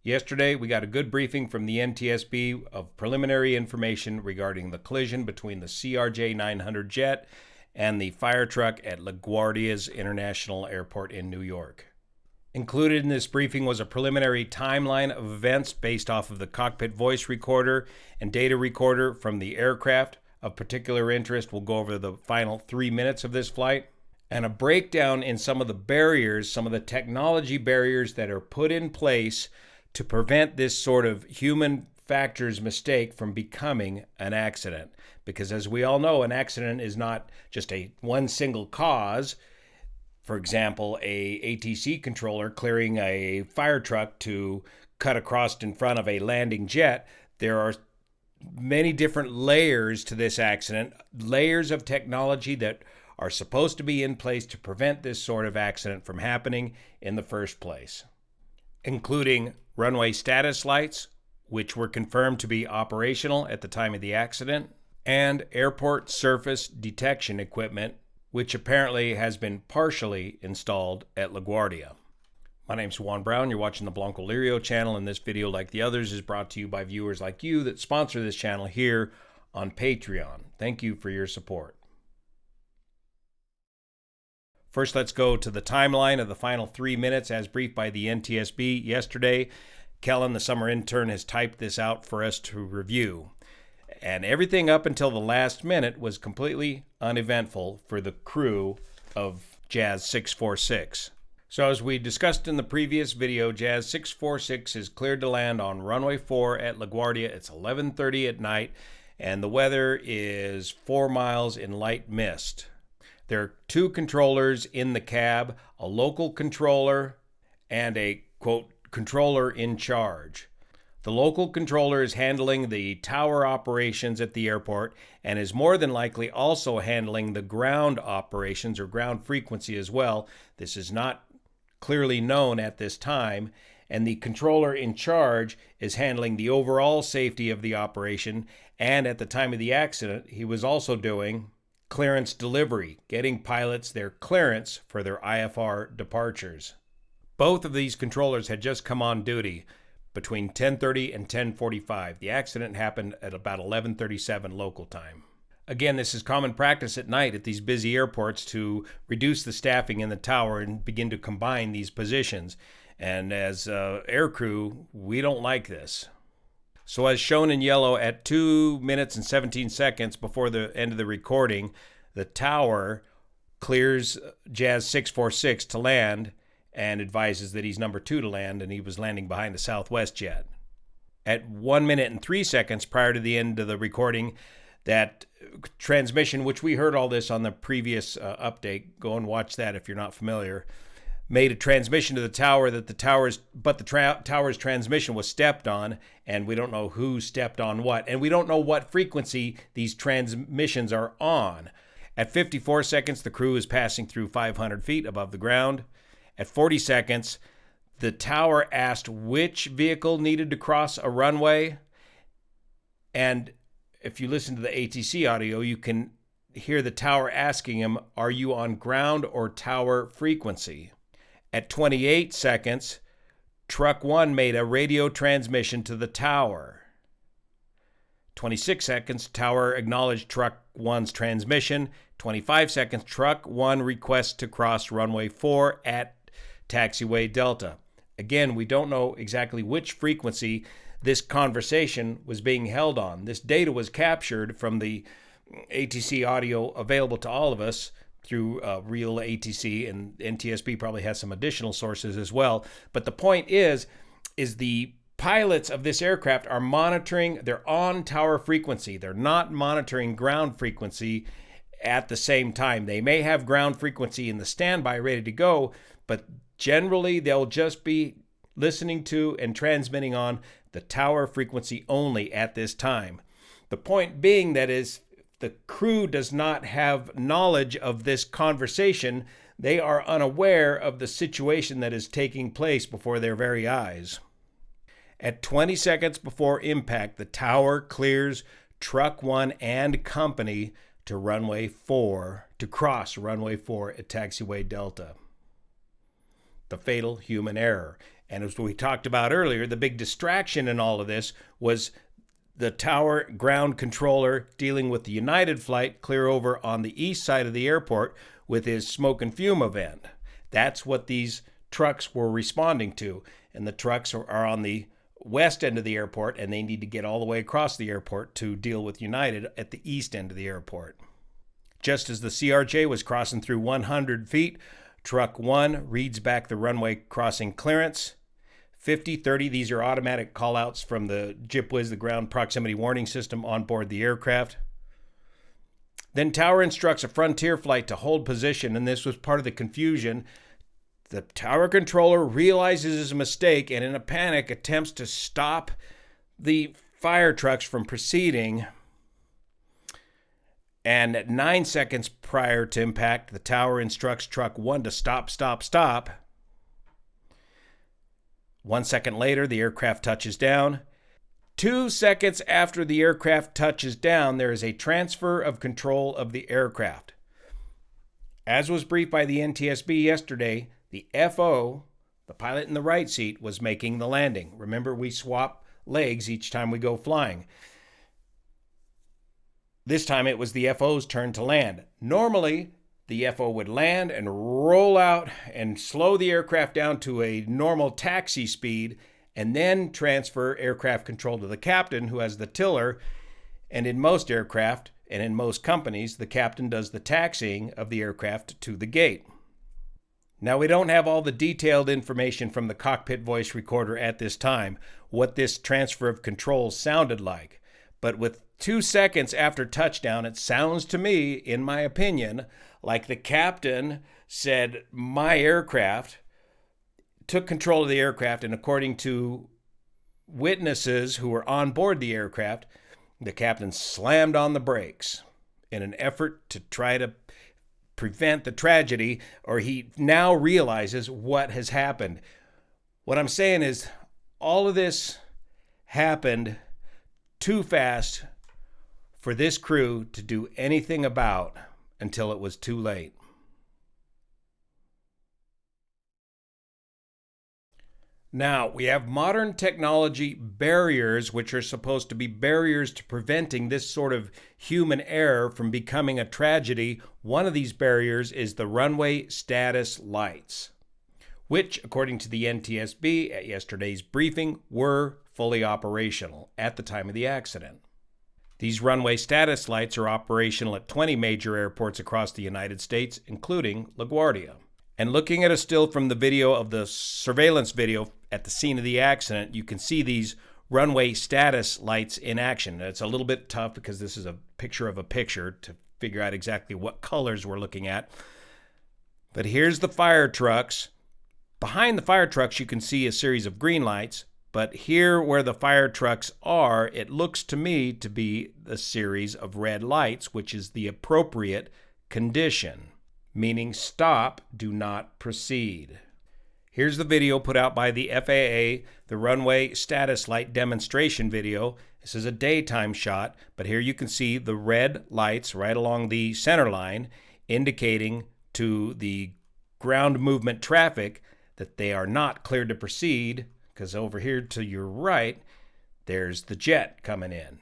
Yesterday, we got a good briefing from the NTSB of preliminary information regarding the collision between the CRJ-900 jet and the fire truck at LaGuardia's International Airport in New York. Included in this briefing was a preliminary timeline of events based off of the cockpit voice recorder and data recorder from the aircraft. Of particular interest, we'll go over the final 3 minutes of this flight, and a breakdown in some of the barriers, some of the technology barriers that are put in place to prevent this sort of human factors mistake from becoming an accident. Because as we all know, an accident is not just one single cause. For example, a ATC controller clearing a fire truck to cut across in front of a landing jet. There are many different layers to this accident, layers of technology that are supposed to be in place to prevent this sort of accident from happening in the first place, including runway status lights, which were confirmed to be operational at the time of the accident, and airport surface detection equipment, which apparently has been partially installed at LaGuardia. My name's Juan Brown. You're watching the BLANCOLIRIO channel, and this video, like the others, is brought to you by viewers like you that sponsor this channel here on Patreon. Thank you for your support. First, let's go to the timeline of the final 3 minutes as briefed by the NTSB yesterday. Kellen, the summer intern, has typed this out for us to review. And everything up until the last minute was completely uneventful for the crew of Jazz 646. So as we discussed in the previous video, Jazz 646 is cleared to land on runway 4 at LaGuardia. It's 11:30 at night, and the weather is 4 miles in light mist. There are 2 controllers in the cab, a local controller and a, quote, controller in charge. The local controller is handling the tower operations at the airport and is more than likely also handling the ground operations or ground frequency as well. This is not clearly known at this time, and the controller in charge is handling the overall safety of the operation, and at the time of the accident, he was also doing clearance delivery, getting pilots their clearance for their IFR departures. Both of these controllers had just come on duty between 10:30 and 10:45. The accident happened at about 11:37 local time. Again, this is common practice at night at these busy airports to reduce the staffing in the tower and begin to combine these positions. And as air crew, we don't like this. So as shown in yellow, at 2 minutes and 17 seconds before the end of the recording, the tower clears Jazz 646 to land and advises that he's number 2 to land, and he was landing behind a Southwest jet. At 1 minute and 3 seconds prior to the end of the recording, that transmission, which we heard all this on the previous update, go and watch that if you're not familiar, made a transmission to the tower that the tower's transmission was stepped on, and we don't know who stepped on what, and we don't know what frequency these transmissions are on. At 54 seconds, the crew is passing through 500 feet above the ground. At 40 seconds, the tower asked which vehicle needed to cross a runway, and if you listen to the ATC audio, you can hear the tower asking him, "Are you on ground or tower frequency?" At 28 seconds, Truck 1 made a radio transmission to the tower. 26 seconds, tower acknowledged Truck 1's transmission. 25 seconds, Truck 1 requests to cross runway 4 at taxiway Delta. Again, we don't know exactly which frequency this conversation was being held on. This data was captured from the ATC audio available to all of us through real ATC, and NTSB probably has some additional sources as well. But the point is the pilots of this aircraft are monitoring their on-tower frequency. They're not monitoring ground frequency at the same time. They may have ground frequency in the standby ready to go, but generally they'll just be listening to and transmitting on the tower frequency only at this time. The point being that is the crew does not have knowledge of this conversation. They are unaware of the situation that is taking place before their very eyes. At 20 seconds before impact, the tower clears Truck 1 and company to runway 4, to cross runway 4 at taxiway Delta. The fatal human error. And as we talked about earlier, the big distraction in all of this was the tower ground controller dealing with the United flight clear over on the east side of the airport with his smoke and fume event. That's what these trucks were responding to. And the trucks are on the west end of the airport, and they need to get all the way across the airport to deal with United at the east end of the airport. Just as the CRJ was crossing through 100 feet, Truck 1 reads back the runway crossing clearance. 50-30, these are automatic callouts from the GPWS, the ground proximity warning system on board the aircraft. Then Tower instructs a Frontier flight to hold position, and this was part of the confusion. The tower controller realizes his mistake and in a panic attempts to stop the fire trucks from proceeding. And at 9 seconds prior to impact, the tower instructs Truck 1 to stop. 1 second later, the aircraft touches down. 2 seconds after the aircraft touches down, there is a transfer of control of the aircraft. As was briefed by the NTSB yesterday, the FO, the pilot in the right seat, was making the landing. Remember, we swap legs each time we go flying. This time it was the FO's turn to land. Normally, the FO would land and roll out and slow the aircraft down to a normal taxi speed and then transfer aircraft control to the captain, who has the tiller. And in most aircraft and in most companies, the captain does the taxiing of the aircraft to the gate. Now, we don't have all the detailed information from the cockpit voice recorder at this time, what this transfer of control sounded like. But with 2 seconds after touchdown, it sounds to me, in my opinion, like the captain said, my aircraft, took control of the aircraft, and according to witnesses who were on board the aircraft, the captain slammed on the brakes in an effort to try to prevent the tragedy, or he now realizes what has happened. What I'm saying is all of this happened too fast for this crew to do anything about until it was too late. Now, we have modern technology barriers, which are supposed to be barriers to preventing this sort of human error from becoming a tragedy. One of these barriers is the runway status lights, which, according to the NTSB at yesterday's briefing, were fully operational at the time of the accident. These runway status lights are operational at 20 major airports across the United States, including LaGuardia. And looking at a still from the video of the surveillance video at the scene of the accident, you can see these runway status lights in action. It's a little bit tough because this is a picture of a picture to figure out exactly what colors we're looking at. But here's the fire trucks. Behind the fire trucks, you can see a series of green lights. But here where the fire trucks are, it looks to me to be a series of red lights, which is the appropriate condition, meaning stop, do not proceed. Here's the video put out by the FAA, the runway status light demonstration video. This is a daytime shot, but here you can see the red lights right along the center line, indicating to the ground movement traffic that they are not cleared to proceed, because over here to your right, there's the jet coming in.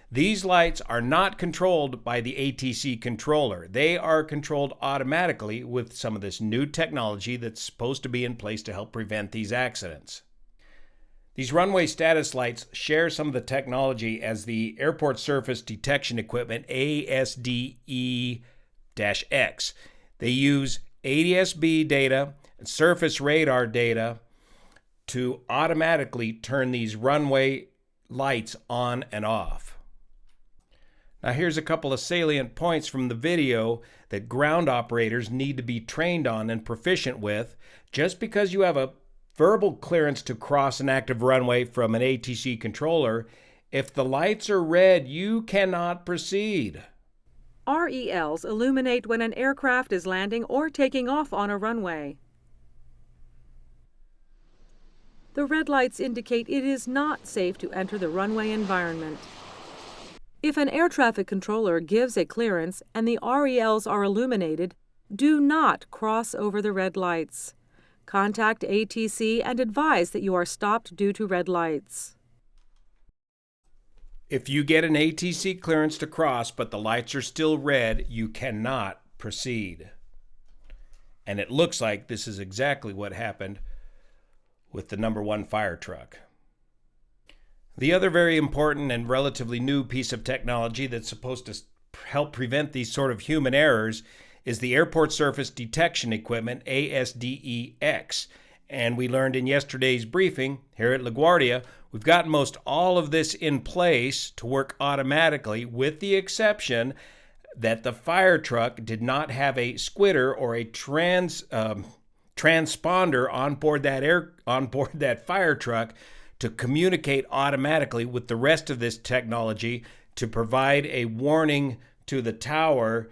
These lights are not controlled by the ATC controller. They are controlled automatically with some of this new technology that's supposed to be in place to help prevent these accidents. These runway status lights share some of the technology as the Airport Surface Detection Equipment, ASDE-X. They use ADS-B data and surface radar data to automatically turn these runway lights on and off. Now here's a couple of salient points from the video that ground operators need to be trained on and proficient with. Just because you have a verbal clearance to cross an active runway from an ATC controller, if the lights are red, you cannot proceed. RELs illuminate when an aircraft is landing or taking off on a runway. The red lights indicate it is not safe to enter the runway environment. If an air traffic controller gives a clearance and the RELs are illuminated, do not cross over the red lights. Contact ATC and advise that you are stopped due to red lights. If you get an ATC clearance to cross but the lights are still red, you cannot proceed. And it looks like this is exactly what happened with the number 1 fire truck. The other very important and relatively new piece of technology that's supposed to help prevent these sort of human errors is the Airport Surface Detection Equipment, ASDEX. And we learned in yesterday's briefing here at LaGuardia, we've got most all of this in place to work automatically, with the exception that the fire truck did not have a squitter or a transponder on board that fire truck to communicate automatically with the rest of this technology to provide a warning to the tower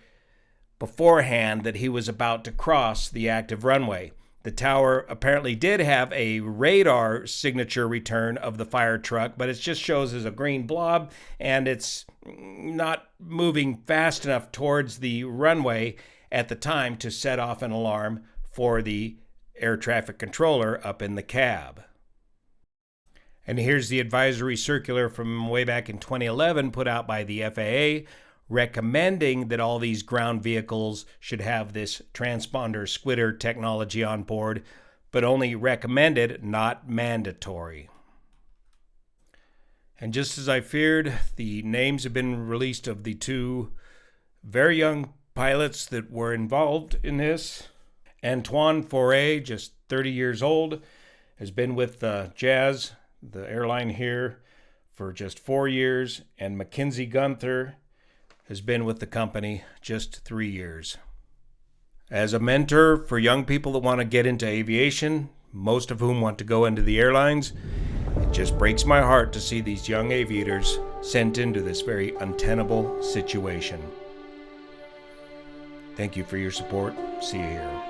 beforehand that he was about to cross the active runway. The tower apparently did have a radar signature return of the fire truck, but it just shows as a green blob, and it's not moving fast enough towards the runway at the time to set off an alarm for the air traffic controller up in the cab. And here's the advisory circular from way back in 2011 put out by the FAA, recommending that all these ground vehicles should have this transponder squitter technology on board, but only recommended, not mandatory. And just as I feared, the names have been released of the 2 very young pilots that were involved in this. Antoine Foray, just 30 years old, has been with Jazz, the airline here, for just 4 years, and Mackenzie Gunther has been with the company just 3 years. As a mentor for young people that want to get into aviation, most of whom want to go into the airlines, it just breaks my heart to see these young aviators sent into this very untenable situation. Thank you for your support. See you here.